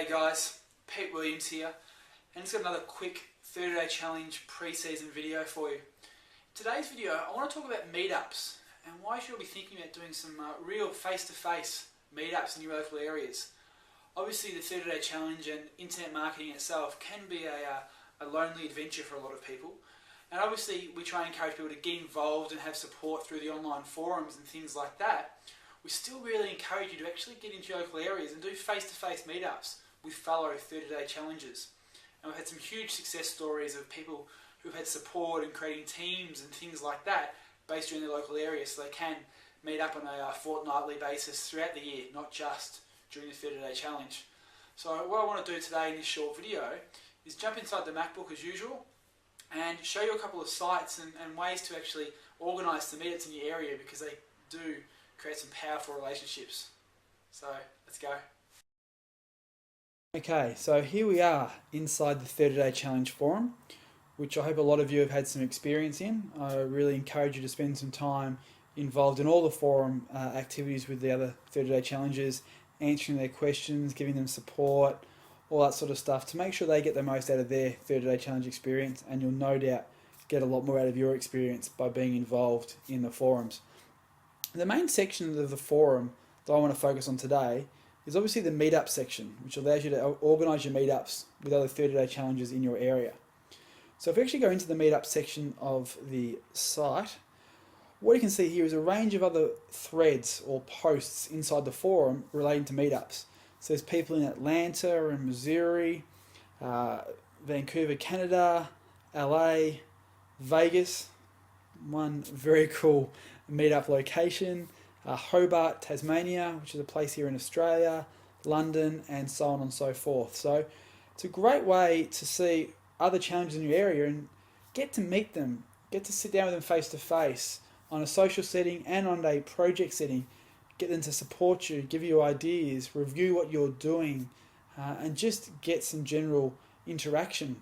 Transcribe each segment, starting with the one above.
G'day guys, Pete Williams here, and it's got another quick 30-day challenge pre-season video for you. Today's video, I want to talk about meetups and why you should be thinking about doing some real face-to-face meetups in your local areas. Obviously the 30-day challenge and internet marketing itself can be a lonely adventure for a lot of people, and obviously we try and encourage people to get involved and have support through the online forums and things like that. We still really encourage you to actually get into your local areas and do face-to-face meetups with fellow 30-day challengers. And we've had some huge success stories of people who've had support and creating teams and things like that based in their local area, so they can meet up on a fortnightly basis throughout the year, not just during the 30-day challenge. So what I want to do today in this short video is jump inside the MacBook as usual and show you a couple of sites and ways to actually organise the meetups in your area, because they do create some powerful relationships. So let's go. Okay, so here we are inside the 30-day challenge forum, which I hope a lot of you have had some experience in. I really encourage you to spend some time involved in all the forum activities with the other 30-day challengers, answering their questions, giving them support, all that sort of stuff to make sure they get the most out of their 30-day challenge experience, and you'll no doubt get a lot more out of your experience by being involved in the forums. The main section of the forum that I want to focus on today is obviously the meetup section, which allows you to organise your meetups with other 30-day challenges in your area. So if we actually go into the meetup section of the site, what you can see here is a range of other threads or posts inside the forum relating to meetups. So there's people in Atlanta and Missouri, Vancouver, Canada, LA, Vegas, one very cool meetup location, Hobart, Tasmania, which is a place here in Australia, London, and so on and so forth. So it's a great way to see other challenges in your area and get to meet them, get to sit down with them face to face on a social setting and on a project setting, get them to support you, give you ideas, review what you're doing, and just get some general interaction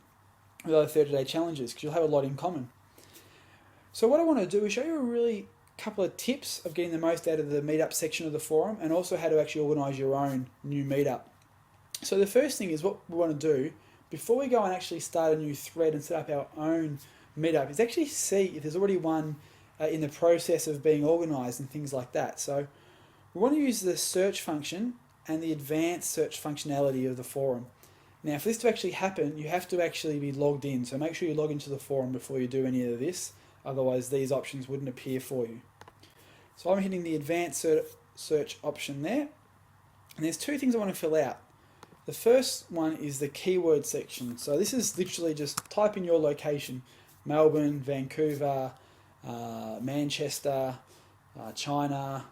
with other 30-day challenges, because you'll have a lot in common. So what I want to do is show you a really couple of tips of getting the most out of the meetup section of the forum, and also how to actually organise your own new meetup. So the first thing is, what we want to do before we go and actually start a new thread and set up our own meetup is actually see if there's already one in the process of being organised and things like that. So we want to use the search function and the advanced search functionality of the forum. Now for this to actually happen, you have to actually be logged in, so make sure you log into the forum before you do any of this, otherwise these options wouldn't appear for you. So I'm hitting the advanced search option there, and there's two things I want to fill out. The first one is the keyword section. So this is literally just type in your location: Melbourne, Vancouver, Manchester, China,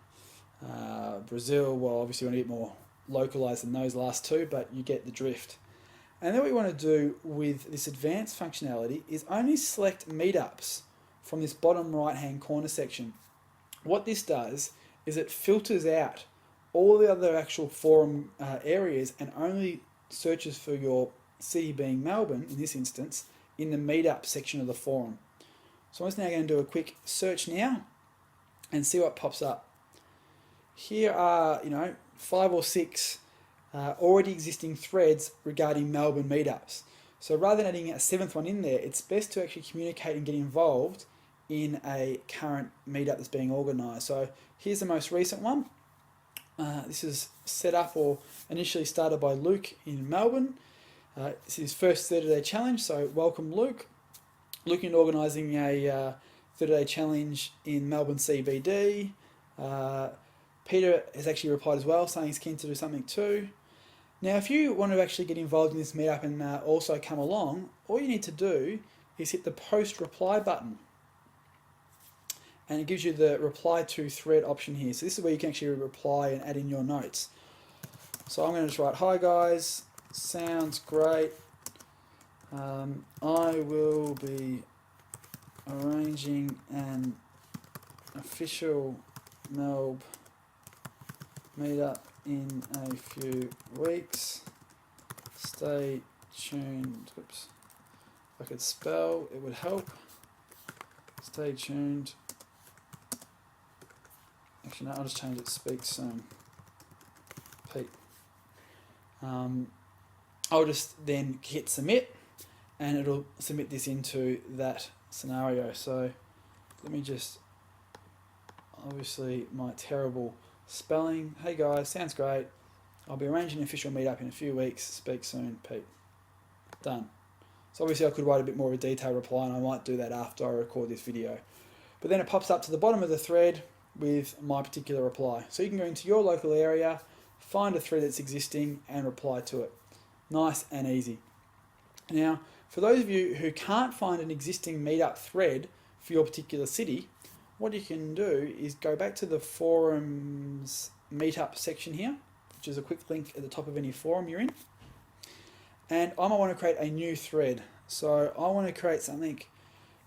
Brazil. Well, obviously you want to get more localized than those last two, but you get the drift. And then what we want to do with this advanced functionality is only select meetups from this bottom right hand corner section. What this does is it filters out all the other actual forum areas and only searches for your city, being Melbourne in this instance, in the meetup section of the forum. So I'm just now going to do a quick search now and see what pops up. Here are 5 or 6 already existing threads regarding Melbourne meetups. So rather than adding a 7th one in there, it's best to actually communicate and get involved in a current meetup that's being organised. So here's the most recent one. This is set up or initially started by Luke in Melbourne. This is his first 30-day challenge, so welcome Luke. Looking at organising a 30-day challenge in Melbourne CBD. Peter has actually replied as well, saying he's keen to do something too. Now if you want to actually get involved in this meetup and also come along, all you need to do is hit the post reply button, and it gives you the reply to thread option here. So this is where you can actually reply and add in your notes. So I'm going to just write, "Hi guys, sounds great. I will be arranging an official Melb meetup in a few weeks. Stay tuned." Oops. If I could spell, it would help. Stay tuned. Actually, no, I'll just change it to speak soon. Pete. I'll just then hit submit, and it'll submit this into that scenario. So let me just, obviously my terrible spelling. Hey guys, sounds great. I'll be arranging an official meetup in a few weeks. Speak soon, Pete. Done. So obviously I could write a bit more of a detailed reply, and I might do that after I record this video. But then it pops up to the bottom of the thread with my particular reply. So you can go into your local area, find a thread that's existing and reply to it. Nice and easy. Now, for those of you who can't find an existing meetup thread for your particular city, what you can do is go back to the forums meetup section here, which is a quick link at the top of any forum you're in. And I might want to create a new thread. So I want to create something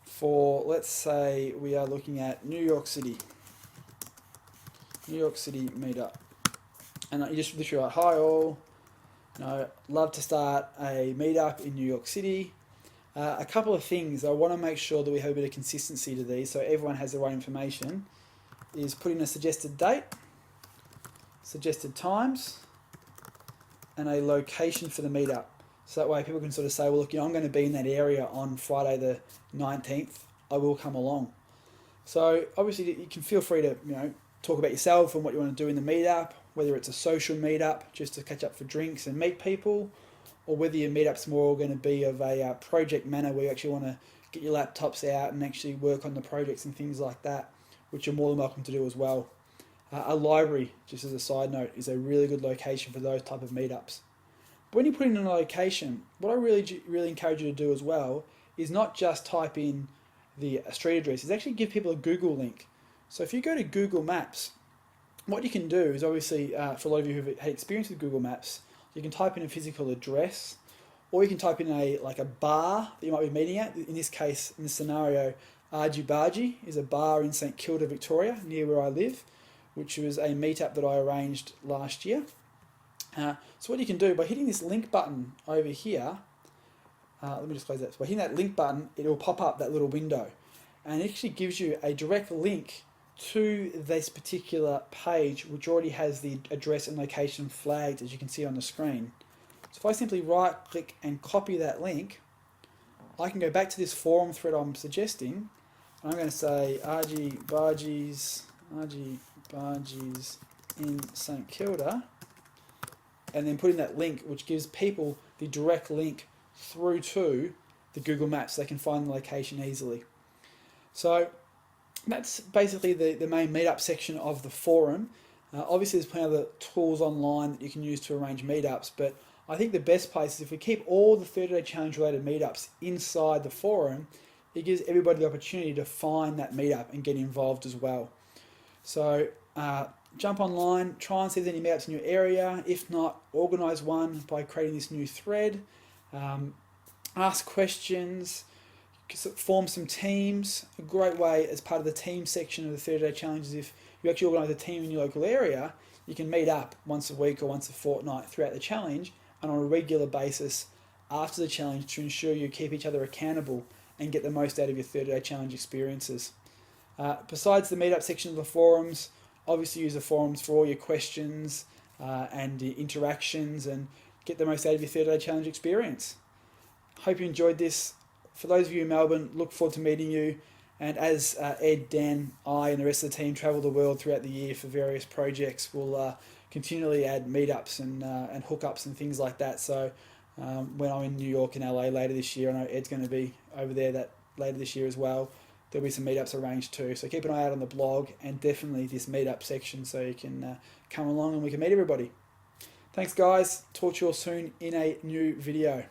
for, let's say we are looking at New York City meetup. And you just literally write, hi all, love to start a meetup in New York City. A couple of things, I want to make sure that we have a bit of consistency to these so everyone has the right information, is put in a suggested date, suggested times, and a location for the meetup. So that way people can sort of say, well, look, I'm going to be in that area on Friday the 19th. I will come along. So obviously you can feel free to talk about yourself and what you want to do in the meetup, whether it's a social meetup just to catch up for drinks and meet people, or whether your meetup's more going to be of a project manner where you actually want to get your laptops out and actually work on the projects and things like that, which you're more than welcome to do as well. A library, just as a side note, is a really good location for those type of meetups. But when you put in a location, what I really encourage you to do as well is not just type in the street address, is actually give people a Google link. So if you go to Google Maps, what you can do is obviously, for a lot of you who've had experience with Google Maps, you can type in a physical address, or you can type in a bar that you might be meeting at. In this case, in this scenario, Argy Bargy is a bar in St Kilda, Victoria, near where I live, which was a meetup that I arranged last year. So what you can do, by hitting this link button over here, let me just close that. So by hitting that link button, it will pop up that little window, and it actually gives you a direct link to this particular page, which already has the address and location flagged, as you can see on the screen. So if I simply right click and copy that link, I can go back to this forum thread I'm suggesting, and I'm going to say Argy Bargies in St Kilda, and then put in that link, which gives people the direct link through to the Google Maps so they can find the location easily. So that's basically the main meetup section of the forum. Obviously there's plenty of other tools online that you can use to arrange meetups, but I think the best place is if we keep all the 30-day challenge related meetups inside the forum, it gives everybody the opportunity to find that meetup and get involved as well. So jump online, try and see if there's any meetups in your area. If not, organise one by creating this new thread. Ask questions, form some teams. A great way as part of the team section of the 30-day challenge is if you actually organise a team in your local area, you can meet up once a week or once a fortnight throughout the challenge and on a regular basis after the challenge to ensure you keep each other accountable and get the most out of your 30-day challenge experiences. Besides the meetup section of the forums, obviously use the forums for all your questions and the interactions and get the most out of your 30-day challenge experience. Hope you enjoyed this. For those of you in Melbourne, look forward to meeting you. And as Ed, Dan, I and the rest of the team travel the world throughout the year for various projects, we'll continually add meetups and hookups and things like that. So when I'm in New York and LA later this year, I know Ed's going to be over there later this year as well. There'll be some meetups arranged too. So keep an eye out on the blog and definitely this meetup section so you can come along and we can meet everybody. Thanks guys. Talk to you all soon in a new video.